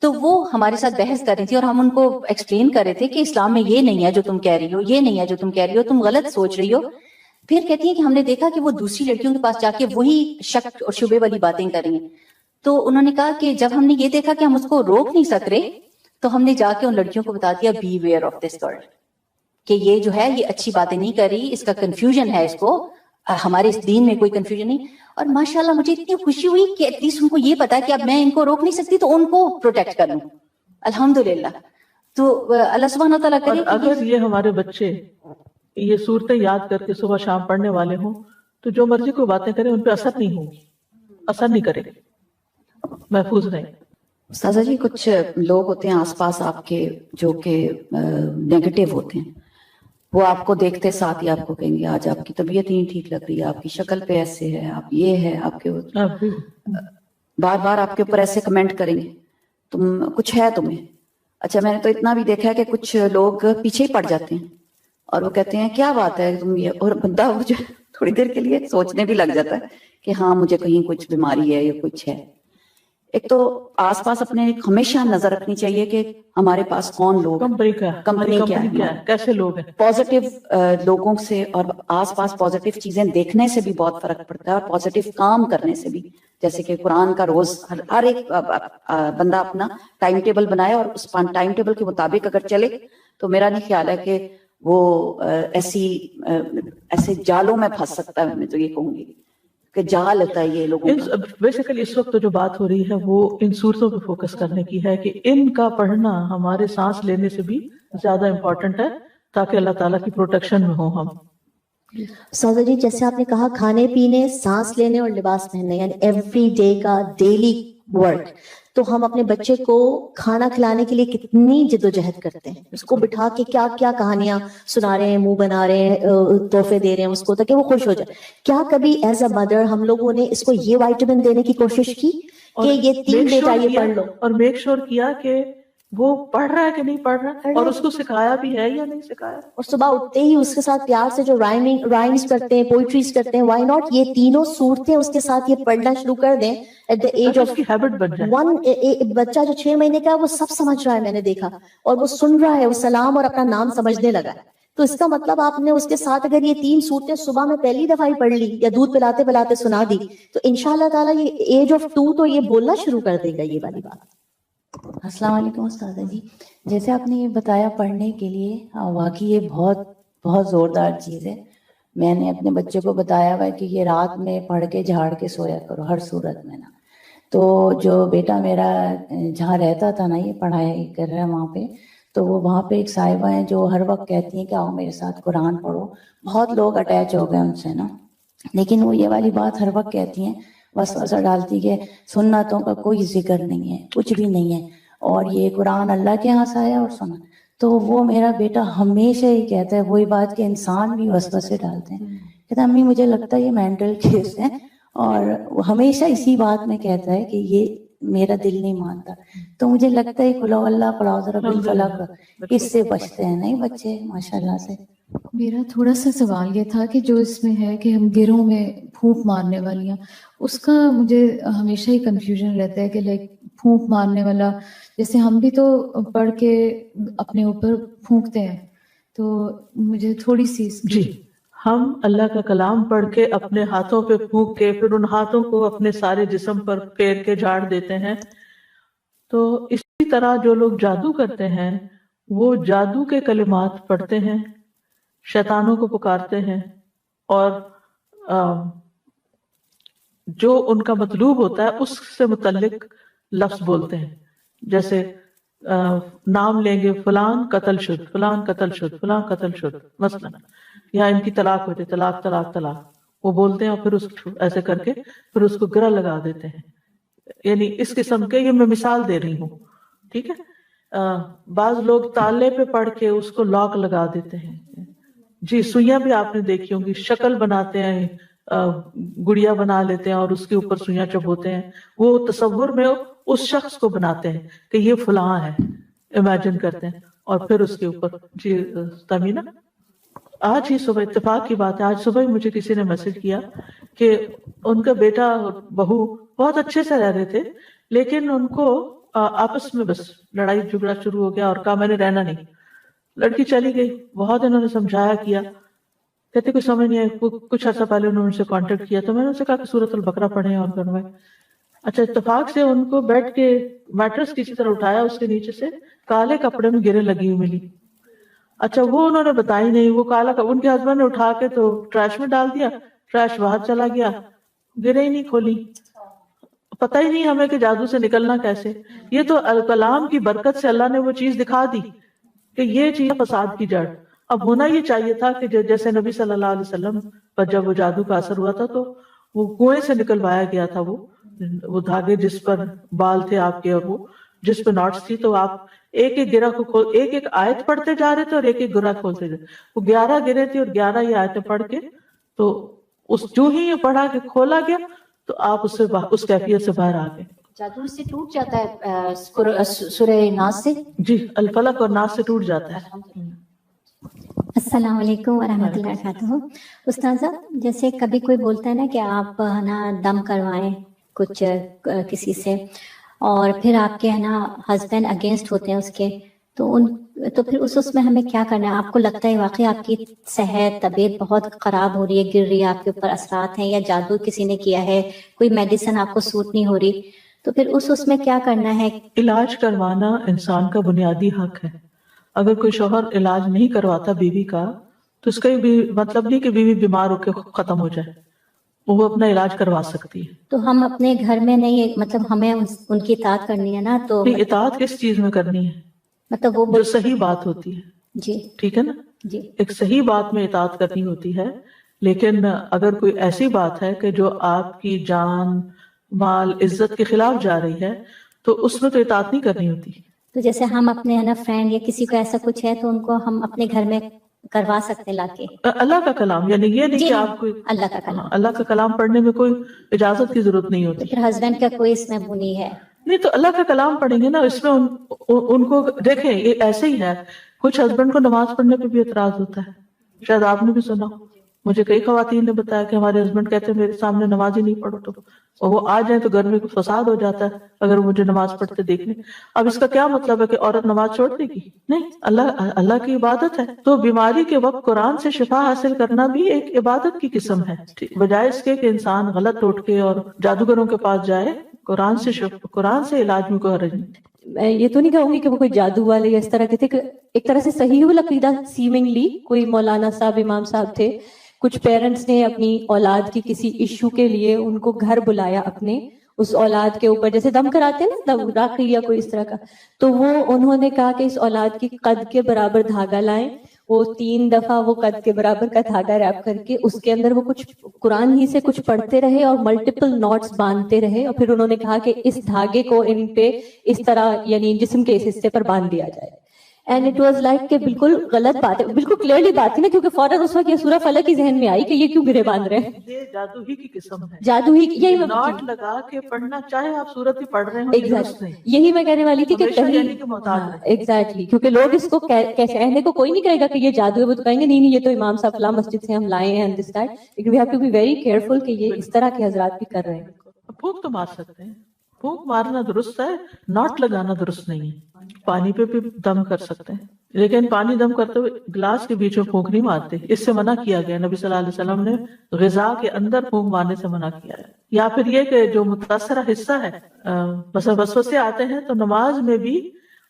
تو وہ ہمارے ساتھ بحث کر رہی تھی اور ہم ان کو ایکسپلین کر رہے تھے کہ اسلام میں یہ نہیں ہے جو تم کہہ رہی ہو، یہ نہیں ہے جو تم کہہ رہی ہو، تم غلط سوچ رہی ہو. پھر کہتی ہیں کہ ہم نے دیکھا کہ وہ دوسری لڑکیوں کے پاس جا کے وہی شک اور شبے والی باتیں کر رہی ہیں. تو انہوں نے کہا کہ جب ہم نے یہ دیکھا کہ ہم اس کو روک نہیں سک رہے، تو ہم نے جا کے ان لڑکیوں کو بتا دیا beware of this girl, کہ یہ جو ہے یہ اچھی باتیں نہیں کر رہی، اس کا کنفیوژن ہے، اس کو ہمارے اس دین میں کوئی کنفیوژن نہیں. اور ماشاءاللہ مجھے اتنی خوشی ہوئی کہ ایٹ لیسٹ ان کو یہ پتا کہ اب میں ان کو روک نہیں سکتی تو ان کو پروٹیکٹ کر لوں. الحمدللہ. تو اللہ سبحانہ تعالیٰ کرے اور اگر یہ ہمارے بچے یہ صورتیں یاد کر کے صبح شام پڑھنے والے ہوں تو جو مرضی کوئی باتیں کریں ان پہ اثر نہیں ہوگی، اثر نہیں کرے، محفوظ رہیں. استاذہ جی کچھ لوگ ہوتے ہیں آس پاس آپ کے جو کہ نیگیٹو ہوتے ہیں، وہ آپ کو دیکھتے ساتھ ہی آپ کو کہیں گے آج آپ کی طبیعت ہی نہیں ٹھیک لگ رہی ہے، آپ کی شکل پہ ایسے ہے، آپ یہ ہے، آپ کے بار بار آپ کے اوپر ایسے کمنٹ کریں گے تم کچھ ہے تمہیں. اچھا میں نے تو اتنا بھی دیکھا ہے کہ کچھ لوگ پیچھے ہی پڑ جاتے ہیں اور وہ کہتے ہیں کیا بات ہے تم یہ، اور بندہ مجھے تھوڑی دیر کے لیے سوچنے بھی لگ جاتا ہے کہ ہاں مجھے کہیں کچھ بیماری ہے یا کچھ ہے. ایک تو آس پاس اپنے ہمیشہ نظر رکھنی چاہیے کہ ہمارے پاس کون لوگ، کمپنی کیا ہے، کیسے لوگ ہیں. پازیٹیو لوگوں سے اور آس پاس پازیٹیو چیزیں دیکھنے سے بھی بہت فرق پڑتا ہے، اور پازیٹیو کام کرنے سے بھی. جیسے کہ قرآن کا روز ہر ایک بندہ اپنا ٹائم ٹیبل بنائے اور اس ٹائم ٹیبل کے مطابق اگر چلے تو میرا نہیں خیال ہے کہ وہ ایسے جالوں میں پھنس سکتا ہے. میں تو یہ کہوں گی کہ جال ہوتا ہے یہ لوگوں کا. بیسیکلی اس وقت جو بات ہو رہی ہے وہ ان صورتوں پہ فوکس کرنے کی ہے کہ ان کا پڑھنا ہمارے سانس لینے سے بھی زیادہ امپورٹنٹ ہے تاکہ اللہ تعالیٰ کی پروٹیکشن میں ہوں ہم. سودا جی جیسے آپ نے کہا کھانے پینے، سانس لینے اور لباس پہننے، یعنی ایوری ڈے کا ڈیلی ورک، تو ہم اپنے بچے کو کھانا کھلانے کے لیے کتنی جدوجہد کرتے ہیں، اس کو بٹھا کے کیا کیا کہانیاں سنا رہے ہیں، منہ بنا رہے ہیں، تحفے دے رہے ہیں اس کو تاکہ وہ خوش ہو جائے. کیا کبھی ایز اے مدر ہم لوگوں نے اس کو یہ وائٹامن دینے کی کوشش کی کہ یہ 3 بیٹا یہ پڑھ لو، اور میک شور کیا کہ وہ پڑھ رہا ہے کہ نہیں پڑھ رہا، اور اس کو سکھایا بھی ہے یا نہیں سکھایا، اور صبح اٹھتے ہی اس کے ساتھ پیار سے جو رائمز کرتے ہیں، پوئٹریز کرتے ہیں، وائی ناٹ یہ تینوں صورتیں اس کے ساتھ یہ پڑھنا شروع کر دیں at the age of habit بن جائے. 1. بچہ جو 6 مہینے کا وہ سب سمجھ رہا ہے، میں نے دیکھا، اور وہ سن رہا ہے، وہ سلام اور اپنا نام سمجھنے لگا ہے. تو اس کا مطلب آپ نے اس کے ساتھ اگر یہ 3 صورتیں صبح میں پہلی دفعہ ہی پڑھ لی یا دودھ پلاتے پلاتے سنا دی تو انشاءاللہ تعالیٰ یہ ایج آف 2 تو یہ بولنا شروع کر دے گا یہ والی بات. السلام علیکم استاذہ جی. جیسے آپ نے یہ بتایا پڑھنے کے لیے، واقعی یہ بہت بہت زوردار چیز ہے. میں نے اپنے بچے کو بتایا ہوا ہے کہ یہ رات میں پڑھ کے جھاڑ کے سویا کرو ہر صورت میں نا. تو جو بیٹا میرا جہاں رہتا تھا نا، یہ پڑھائی کر رہا ہے وہاں پہ، تو وہ وہاں پہ ایک صاحبہ ہیں جو ہر وقت کہتی ہیں کہ آؤ میرے ساتھ قرآن پڑھو. بہت لوگ اٹیچ ہو گئے ان سے نا، لیکن وہ یہ والی بات ہر وقت کہتی ہیں، وسوسہ ڈالتی کہ سنتوں کا کوئی ذکر نہیں ہے، کچھ بھی نہیں ہے، اور یہ قرآن اللہ کے یہاں سے آیا اور سنا. تو وہ میرا بیٹا ہمیشہ ہی کہتا ہے وہی بات کہ انسان بھی وسوسے ڈالتے ہیں. کہتا امی مجھے لگتا ہے یہ مینٹل کیس ہے، اور وہ ہمیشہ اسی بات میں کہتا ہے کہ یہ میرا دل نہیں مانتا. تو مجھے لگتا ہے قل اللہ پڑھاؤ ذرا بالفلق، اس سے بچتے ہیں نہیں بچے ماشاءاللہ سے. میرا تھوڑا سا سوال یہ تھا کہ جو اس میں ہے کہ ہم گروہ میں پھونک مارنے والیاں، اس کا مجھے ہمیشہ ہی کنفیوژن رہتا ہے کہ لائک پھونک مارنے والا، جیسے ہم بھی تو پڑھ کے اپنے اوپر پھونکتے ہیں، تو مجھے تھوڑی سی جی ہم اللہ کا کلام پڑھ کے اپنے ہاتھوں پہ پھونک کے پھر ان ہاتھوں کو اپنے سارے جسم پر پھیر کے جھاڑ دیتے ہیں. تو اسی طرح جو لوگ جادو کرتے ہیں وہ جادو کے کلمات پڑھتے ہیں، شیطانوں کو پکارتے ہیں، اور جو ان کا مطلوب ہوتا ہے اس سے متعلق لفظ بولتے ہیں. جیسے نام لیں گے فلان قتل شد، فلان قتل شد، فلان قتل شد، مثلا یا ان کی طلاق ہوتی، طلاق طلاق طلاق، وہ بولتے ہیں اور پھر اس ایسے کر کے پھر اس کو گرہ لگا دیتے ہیں. یعنی اس قسم کے، یہ میں مثال دے رہی ہوں، ٹھیک ہے. بعض لوگ تالے پہ پڑھ کے اس کو لاک لگا دیتے ہیں. جی سوئیاں بھی آپ نے دیکھی ہوں گی، شکل بناتے ہیں، گڑیا بنا لیتے ہیں اور اس کے اوپر سوئیاں چبوتے ہیں. وہ تصور میں اس شخص کو بناتے ہیں کہ یہ فلاں ہے، امیجن کرتے ہیں اور پھر اس کے اوپر. جی تمینہ، آج ہی صبح اتفاق کی بات ہے، آج صبح ہی مجھے کسی نے میسج کیا کہ ان کا بیٹا اور بہو بہت اچھے سے رہ رہے تھے، لیکن ان کو آپس میں بس لڑائی جھگڑا شروع ہو گیا اور کہا میں نے رہنا نہیں. لڑکی چلی گئی، بہت انہوں نے سمجھایا کیا، کہتے کوئی سمجھ نہیں آئی. کچھ عرصہ پہلے انہوں نے ان سے کانٹیکٹ کیا تو میں نے ان سے کہا کہ سورۃ البقرہ پڑھیں اور کروائیں. اچھا اتفاق سے ان کو بیڈ کے میٹرس کسی طرح اٹھایا، اس کے نیچے سے کالے کپڑے میں گرے لگی ہوئی ملی. اچھا وہ انہوں نے بتائی نہیں، وہ کالا ان کے ہسبینڈ نے اٹھا کے تو ٹریش میں ڈال دیا، ٹریش باہر چلا گیا، گرے ہی نہیں کھولی. پتہ ہی نہیں ہمیں کہ جادو سے نکلنا کیسے. یہ تو کلام کی برکت سے اللہ نے وہ چیز دکھا دی کہ یہ چیز فساد کی جڑ. اب ہونا یہ چاہیے تھا کہ جیسے نبی صلی اللہ علیہ وسلم پر جب وہ جادو کا اثر ہوا تھا تو وہ کنویں سے نکلوایا گیا تھا، وہ دھاگے جس پر بال تھے آپ کے اور وہ جس پہ ناٹس تھی، تو آپ ایک ایک گرہ کو ایک ایک آیت پڑھتے جا رہے تھے اور ایک ایک گرہ کھولتے جا رہے. وہ 11 گرے تھے اور 11 یہ آیتیں پڑھ کے تو اس جو ہی یہ پڑھا کہ کھولا گیا تو آپ اس کیفیت سے باہر آ گئے. جادو سے ٹوٹ جاتا ہے سورہ ناس سے؟ جی الفلق اور ناس سے ٹوٹ جاتا ہے. السلام علیکم ورحمۃ اللہ وبرکاتہ. استاذہ جیسے کبھی کوئی بولتا ہے نا کہ آپ نا دم کروائیں کچھ کسی سے اور پھر آپ کے ہے نا ہسبینڈ اگینسٹ ہوتے ہیں اس کے، تو پھر اس میں ہمیں کیا کرنا ہے؟ آپ کو لگتا ہے واقعی آپ کی صحت طبیعت بہت خراب ہو رہی ہے، گر رہی ہے، آپ کے اوپر اثرات ہیں یا جادو کسی نے کیا ہے، کوئی میڈیسن آپ کو سوٹ نہیں ہو رہی، تو پھر اس میں کیا کرنا ہے؟ علاج کروانا انسان کا بنیادی حق ہے. اگر کوئی شوہر علاج نہیں کرواتا بیوی کا تو اس کا بھی مطلب نہیں کہ بیوی بیمار ہو کے ختم ہو جائے، وہ اپنا علاج کروا سکتی ہے. تو ہم اپنے گھر میں نہیں، مطلب ہمیں ان کی اطاعت کرنی ہے نا، تو اطاعت کس چیز میں کرنی ہے؟ مطلب وہ جو صحیح بات ہوتی ہے. جی ٹھیک ہے نا، جی ایک صحیح بات میں اطاعت کرنی ہوتی ہے. لیکن اگر کوئی ایسی بات ہے کہ جو آپ کی جان مال عزت کے خلاف جا رہی ہے تو اس میں تو اطاعت نہیں کرنی ہوتی. تو جیسے ہم اپنے ہے نا فرینڈ یا کسی کو ایسا کچھ ہے تو ان کو ہم اپنے گھر میں کروا سکتے لا کے. اللہ کا کلام یعنی یہ نہیں جی کہ آپ کو اللہ کا کلام، اللہ کا کلام پڑھنے میں کوئی اجازت کی ضرورت نہیں ہوتی. پھر ہسبینڈ کا کوئی اس میں بنی ہے نہیں تو اللہ کا کلام پڑھیں گے نا. اس میں ان کو دیکھیں یہ ایسے ہی ہے. کچھ ہسبینڈ کو نماز پڑھنے پہ بھی اعتراض ہوتا ہے، شاید آپ نے بھی سنا. مجھے کئی خواتین نے بتایا کہ ہمارے ہسبینڈ کہتے ہیں میرے سامنے نماز ہی نہیں پڑھو، تو وہ آ جائیں تو گھر میں فساد ہو جاتا ہے اگر مجھے نماز پڑھتے دیکھ لیں. اب اس کا کیا مطلب ہے کہ عورت نماز چھوڑ دے گی؟ نہیں، اللہ کی عبادت ہے. تو بیماری کے وقت قرآن سے شفا حاصل کرنا بھی ایک عبادت کی قسم ہے، بجائے اس کے کہ انسان غلط اٹھ کے اور جادوگروں کے پاس جائے. قرآن سے علاج میں کوئی حرج نہیں. میں یہ تو نہیں کہوں گی کہ وہ کوئی جادو والے یا اس طرح کے تھے، کہ ایک طرح سے صحیح العقیدہ سیمنگلی کوئی مولانا صاحب امام صاحب تھے. کچھ پیرنٹس نے اپنی اولاد کی کسی ایشو کے لیے ان کو گھر بلایا اپنے، اس اولاد کے اوپر جیسے دم کراتے ہیں نا راقی یا کوئی اس طرح کا، تو وہ انہوں نے کہا کہ اس اولاد کی قد کے برابر دھاگا لائیں. وہ 3 دفعہ وہ قد کے برابر کا دھاگا ریپ کر کے اس کے اندر وہ کچھ قرآن ہی سے کچھ پڑھتے رہے اور ملٹیپل نوٹس باندھتے رہے، اور پھر انہوں نے کہا کہ اس دھاگے کو ان پہ اس طرح یعنی جسم کے اس حصے پر باندھ دیا جائے. اینڈ اٹ واز لائک کہ بالکل غلط بات ہے، بالکل کلیئرلی بات ہے نا، کیونکہ فوراً اس وقت یہ سورہ فلق کی ذہن میں آئی کہ یہ کیوں گرے باندھ رہے ہیں. یہ جادو ہی کی قسم ہے. جادو ہی یہی ناٹ لگا کے پڑھنا، چاہے آپ سورت ہی پڑھ رہے ہوں درست نہیں. یہی میں کہنے والی تھی کہ یعنی کہ محتاط رہیں. ایگزیکٹلی، کیونکہ لوگ اس کو کہنے کو کوئی نہیں کہے گا کہ یہ جادو ہے، وہ تو کہیں گے نہیں یہ تو امام صاحب فلاں مسجد سے ہم لائے ہیں دس دیٹ. لیکن we have to be very careful کہ یہ اس طرح کے حضرات بھی کر رہے ہیں. پھونک تو مار سکتے ہیں، پھونک مارنا درست ہے، ناٹ لگانا درست نہیں ہے. پانی پہ بھی دم کر سکتے ہیں، لیکن پانی دم کرتے ہوئے گلاس کے بیچ میں پھونک نہیں مارتے، اس سے منع کیا گیا. نبی صلی اللہ علیہ وسلم نے غذا کے اندر پھونک مارنے سے منع کیا ہے. یا پھر یہ کہ جو متاثرہ حصہ ہے، مثلا وسوسے آتے ہیں تو نماز میں بھی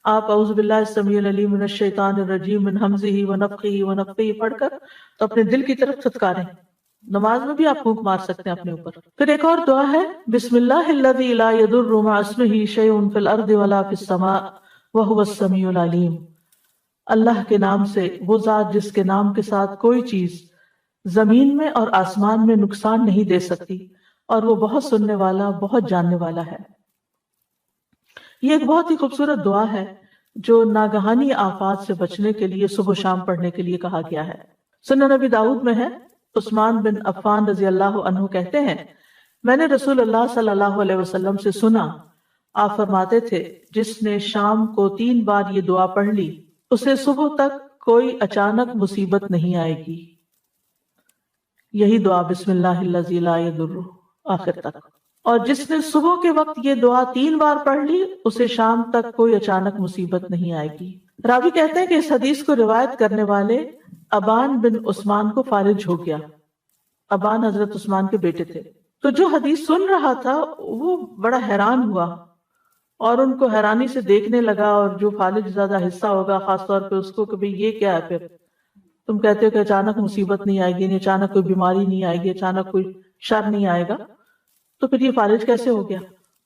آپ اعوذ باللہ السمیع العلیم من الشیطان الرجیم من ہمزہ ونفخہ ونفثہ پڑھ کر تو اپنے دل کی طرف تھتکاریں. نماز میں بھی آپ پھونک مار سکتے ہیں اپنے اوپر. پھر ایک اور دعا ہے، بسم اللہ الذی لا یضر مع اسمہ شیء فی الارض ولا فی السماء وهو السمیع العلیم. اللہ کے نام سے، وہ ذات جس کے نام کے ساتھ کوئی چیز زمین میں اور آسمان میں نقصان نہیں دے سکتی، اور وہ بہت سننے والا بہت جاننے والا ہے. یہ ایک بہت ہی خوبصورت دعا ہے جو ناگہانی آفات سے بچنے کے لیے صبح و شام پڑھنے کے لیے کہا گیا ہے۔ سنن نبی داؤد میں ہے، عثمان بن عفان رضی اللہ عنہ کہتے ہیں میں نے رسول اللہ صلی اللہ علیہ وسلم سے سنا، آپ فرماتے تھے جس نے شام کو 3 بار یہ دعا پڑھ لی اسے صبح تک کوئی اچانک مصیبت نہیں آئے گی۔ یہی دعا بسم اللہ الذی لا یضر آخر تک۔ اور جس نے صبح کے وقت یہ دعا 3 بار پڑھ لی اسے شام تک کوئی اچانک مصیبت نہیں آئے گی۔ راوی کہتے ہیں کہ اس حدیث کو روایت کرنے والے ابان بن عثمان کو فارج ہو گیا۔ ابان حضرت عثمان کے بیٹے تھے، تو جو حدیث سن رہا تھا وہ بڑا حیران ہوا اور ان کو حیرانی سے دیکھنے لگا، اور جو فالج زیادہ حصہ ہوگا خاص طور پہ اس کو کہ بھئی یہ کیا ہے، پھر تم کہتے ہو کہ اچانک مصیبت نہیں آئے گی، نہیں اچانک کوئی بیماری نہیں آئے گی، اچانک کوئی شر نہیں آئے گا، تو پھر یہ فالج کیسے ہو گیا؟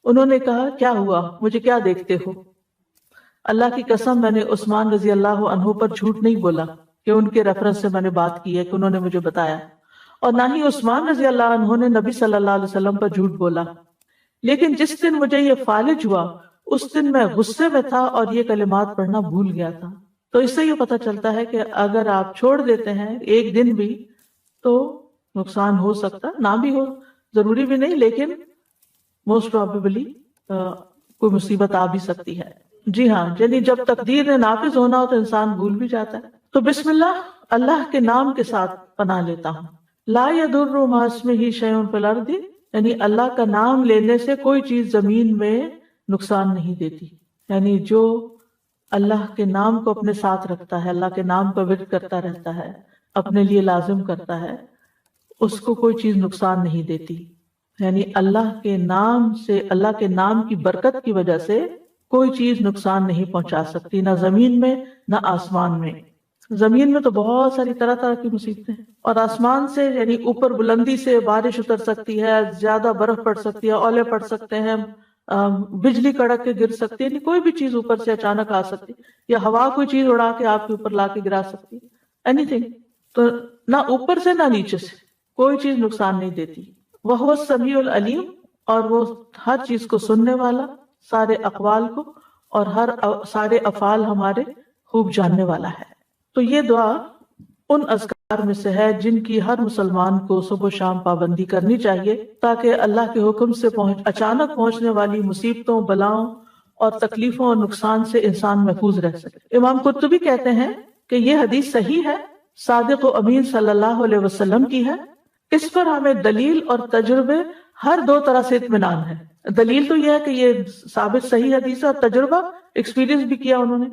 انہوں نے کہا کیا ہوا، مجھے کیا دیکھتے ہو؟ اللہ کی قسم میں نے عثمان رضی اللہ عنہ پر جھوٹ نہیں بولا کہ ان کے ریفرنس سے میں نے بات کی ہے کہ انہوں نے مجھے بتایا، اور نہ ہی عثمان رضی اللہ عنہ نے نبی صلی اللہ علیہ وسلم پر جھوٹ بولا، لیکن جس دن مجھے یہ فالج ہوا اس دن میں غصے میں تھا اور یہ کلمات پڑھنا بھول گیا تھا۔ تو اس سے یہ پتہ چلتا ہے کہ اگر آپ چھوڑ دیتے ہیں ایک دن بھی تو نقصان ہو سکتا، نہ بھی ہو، ضروری بھی نہیں، لیکن موسٹ پروبیبلی کوئی مصیبت آ بھی سکتی ہے۔ جی ہاں، یعنی جب تقدیر نے نافذ ہونا ہو تو انسان بھول بھی جاتا ہے۔ تو بسم اللہ، اللہ کے نام کے ساتھ پناہ لیتا ہوں۔ لا یضر مع اسمہ شیء فی الارض، یعنی اللہ کا نام لینے سے کوئی چیز زمین میں نقصان نہیں دیتی، یعنی جو اللہ کے نام کو اپنے ساتھ رکھتا ہے، اللہ کے نام کا ورد کرتا رہتا ہے، اپنے لیے لازم کرتا ہے، اس کو کوئی چیز نقصان نہیں دیتی، یعنی اللہ کے نام سے، اللہ کے نام کی برکت کی وجہ سے کوئی چیز نقصان نہیں پہنچا سکتی، نہ زمین میں نہ آسمان میں۔ زمین میں تو بہت ساری طرح طرح کی مصیبتیں ہیں، اور آسمان سے یعنی اوپر بلندی سے بارش اتر سکتی ہے، زیادہ برف پڑ سکتی ہے، اولے پڑ سکتے ہیں، بجلی کڑک کے گر سکتی ہے، یعنی کوئی بھی چیز اوپر سے اچانک آ سکتی، یا ہوا کوئی چیز اڑا کے آپ کے اوپر لا کے گرا سکتی، اینی تھنگ۔ تو نہ اوپر سے نہ نیچے سے کوئی چیز نقصان نہیں دیتی۔ وَهُوَ السَّمِيعُ الْعَلِيمُ، اور وہ ہر چیز کو سننے والا، سارے اقوال کو اور سارے افعال ہمارے خوب جاننے والا ہے۔ تو یہ دعا ان اذکار میں سے ہے جن کی ہر مسلمان کو صبح و شام پابندی کرنی چاہیے، تاکہ اللہ کے حکم سے اچانک پہنچنے والی مصیبتوں، بلاؤں اور تکلیفوں اور نقصان سے انسان محفوظ رہ سکے۔ امام قرطبی کہتے ہیں کہ یہ حدیث صحیح ہے، صادق و امین صلی اللہ علیہ وسلم کی ہے، اس پر ہمیں دلیل اور تجربے ہر دو طرح سے اطمینان ہے۔ دلیل تو یہ ہے کہ یہ ثابت صحیح حدیث ہے، اور تجربہ ایکسپیرینس بھی کیا انہوں نے۔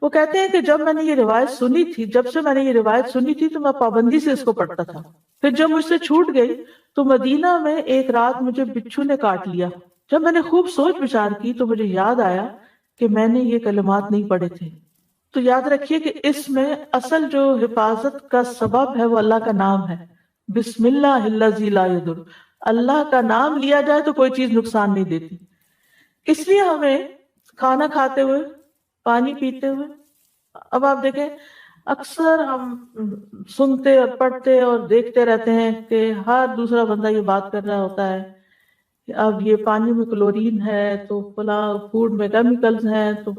وہ کہتے ہیں کہ جب میں نے یہ روایت سنی تھی، تو میں پابندی سے اس کو پڑھتا تھا، پھر جب مجھ سے چھوٹ گئی تو مدینہ میں ایک رات مجھے بچھو نے کاٹ لیا۔ جب میں نے خوب سوچ بچار کی تو مجھے یاد آیا کہ میں نے یہ کلمات نہیں پڑھے تھے۔ تو یاد رکھیے کہ اس میں اصل جو حفاظت کا سبب ہے وہ اللہ کا نام ہے، بسم اللہ الذی لا یضر، اللہ کا نام لیا جائے تو کوئی چیز نقصان نہیں دیتی۔ اس لیے ہمیں کھانا کھاتے ہوئے، پانی پیتے ہوئے، اب آپ دیکھیں اکثر ہم سنتے اور پڑھتے اور دیکھتے رہتے ہیں کہ ہر دوسرا بندہ یہ بات کر رہا ہوتا ہے کہ اب یہ پانی میں کلورین ہے، تو فلاں فوڈ میں کیمیکلز ہیں، تو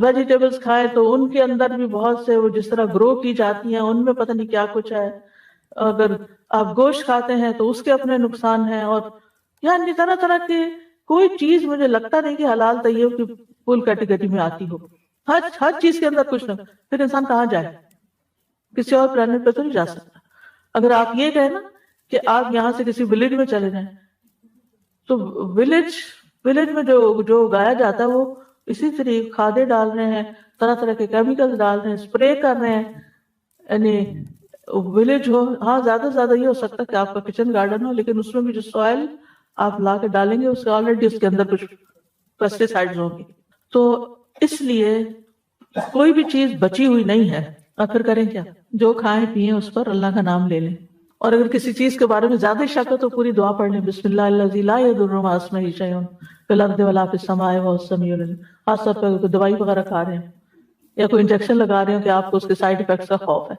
ویجیٹیبلز کھائے تو ان کے اندر بھی بہت سے وہ جس طرح گرو کی جاتی ہیں ان میں پتہ نہیں کیا کچھ ہے، اگر آپ گوشت کھاتے ہیں تو اس کے اپنے نقصان ہیں، اور یعنی طرح طرح کی کوئی چیز مجھے لگتا نہیں کہ حلال طیب کی فل کیٹیگری میں آتی ہو۔ ہر چیز کے اندر کچھ نہ، پھر انسان کہاں جائے؟ کسی اور پلانٹ پہ تو نہیں جا سکتا۔ اگر آپ یہ کہیں نا کہ آپ یہاں سے کسی ولیج میں چلے جائیں تو ولیج میں جو اگایا جاتا ہے وہ اسی طریقے کھادیں ڈال رہے ہیں، طرح طرح کے کیمیکل ڈال رہے ہیں، اسپرے کر رہے ہیں، یعنی ولیج ہو، ہاں زیادہ سے زیادہ یہ ہو سکتا ہے کہ آپ کا کچن گارڈن ہو، لیکن اس میں بھی جو سوائل آپ لا کے ڈالیں گے اس کے آلریڈی اس کے اندر کچھ پیسٹی سائڈز ہوں گی۔ تو اس لیے کوئی بھی چیز بچی ہوئی نہیں ہے، اور پھر کریں کیا؟ جو کھائیں پیئیں اس پر اللہ کا نام لے لیں، اور اگر کسی چیز کے بارے میں زیادہ شک ہے تو پوری دعا پڑھ لیں، بسم اللہ الذی لا یضر مع اسمہ شیء فی الارض ولا فی السماء وهو السمیع العلیم۔ خاص طور پر کوئی دوائی وغیرہ کھا رہے ہیں یا کوئی انجیکشن لگا رہے ہیں کہ آپ کو اس کے سائیڈ ایفیکٹس کا خوف ہے،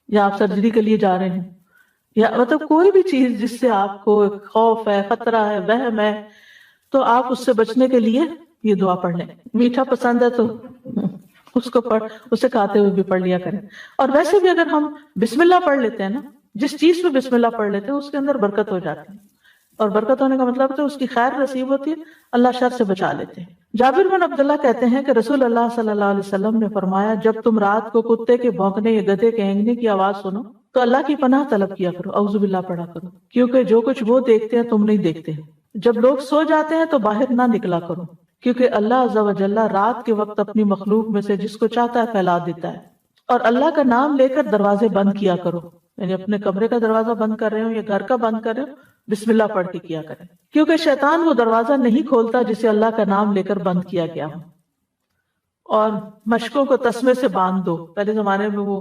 یا آپ سرجری کے لیے جا رہے ہیں، یا مطلب کوئی بھی چیز جس سے آپ کو خوف ہے، خطرہ ہے، وہم ہے، تو آپ اس سے بچنے کے لیے یہ دعا پڑھ لیں. میٹھا پسند ہے تو اس کو پڑھ، اسے کھاتے ہوئے بھی پڑھ لیا کریں. اور ویسے بھی اگر ہم بسم اللہ پڑھ لیتے ہیں نا، جس چیز پہ بسم اللہ پڑھ لیتے ہیں اس کے اندر برکت ہو جاتی ہے، اور برکت ہونے کا مطلب تو اس کی خیر نصیب ہوتی ہے، اللہ شر سے بچا لیتے ہیں. جابر بن عبداللہ کہتے ہیں کہ رسول اللہ صلی اللہ علیہ وسلم نے فرمایا جب تم رات کو کتے کے بھونکنے یا گدھے کے ہینگنے کی آواز سنو تو اللہ کی پناہ طلب کیا کرو، اعوذ باللہ پڑھا کرو، کیونکہ جو کچھ وہ دیکھتے ہیں تم نہیں دیکھتے. جب لوگ سو جاتے ہیں تو باہر نہ نکلا کرو، کیونکہ اللہ عز و جل رات کے وقت اپنی مخلوق میں سے جس کو چاہتا ہے پھیلا دیتا ہے. اور اللہ کا نام لے کر دروازے بند کیا کرو، یعنی اپنے کمرے کا دروازہ بند کر رہے ہو یا گھر کا بند کر رہے ہو، بسم اللہ پڑھ کے کیا کریں، کیونکہ شیطان وہ دروازہ نہیں کھولتا جسے اللہ کا نام لے کر بند کیا گیا ہو. اور مشکوں کو تسمے سے باندھ دو. پہلے زمانے میں وہ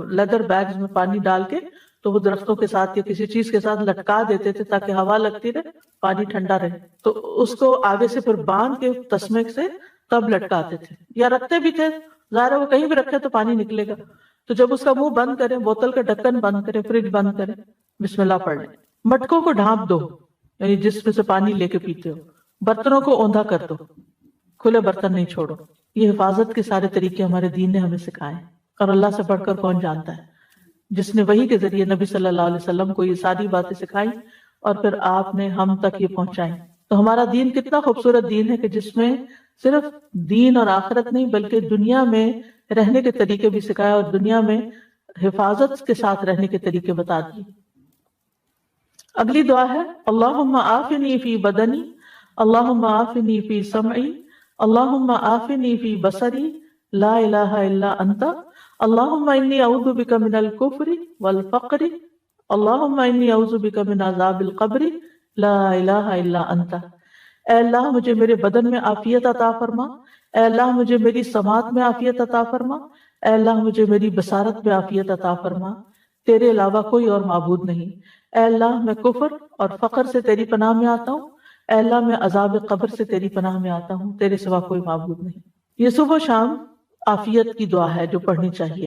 لیدر بیگز میں پانی ڈال کے تو وہ درختوں کے ساتھ یا کسی چیز کے ساتھ لٹکا دیتے تھے تاکہ ہوا لگتی رہے، پانی ٹھنڈا رہے. تو اس کو آگے سے پھر باندھ کے تسمے سے تب لٹکاتے تھے، یا رکھتے بھی تھے، ظاہر ہے وہ کہیں بھی رکھے تو پانی نکلے گا. تو جب اس کا منہ بند کریں، بوتل کا ڈھکن بند کریں، فریج بند کریں، بسم اللہ پڑھ لیں. مٹکوں کو ڈھانپ دو، یعنی جس میں سے پانی لے کے پیتے ہو. برتنوں کو اوندا کر دو، کھلے برتن نہیں چھوڑو. یہ حفاظت کے سارے طریقے ہمارے دین نے ہمیں سکھائے، اور اللہ سے بڑھ کر کون جانتا ہے. جس نے وحی کے ذریعے نبی صلی اللہ علیہ وسلم کو یہ ساری باتیں سکھائی اور پھر آپ نے ہم تک یہ پہنچائی. تو ہمارا دین کتنا خوبصورت دین ہے کہ جس میں صرف دین اور آخرت نہیں بلکہ دنیا میں رہنے کے طریقے بھی سکھائے، اور دنیا میں حفاظت کے ساتھ رہنے کے طریقے بتا دیے. اگلی دعا ہے اللہم آفنی فی بدنی، اللہم آفنی فی سمعی، اللہم آفنی فی بصری، لا الہ الا انت، اللہم انی اعوذ بک من الکفر والفقر، اللہم انی اعوذ بک من عذاب القبر، لا الہ الا انت. اے اللہ مجھے میرے بدن میں عافیت عطا فرما، اے اللہ مجھے میری سماعت میں عافیت عطا فرما، اے اللہ مجھے میری بصارت میں عافیت عطا فرما، تیرے علاوہ کوئی اور معبود نہیں. اے اللہ میں کفر اور فقر سے تیری پناہ میں آتا ہوں، اے اللہ میں عذاب قبر سے تیری پناہ میں آتا ہوں، تیرے سوا کوئی معبود نہیں. یہ صبح و شام عافیت کی دعا ہے جو پڑھنی چاہیے.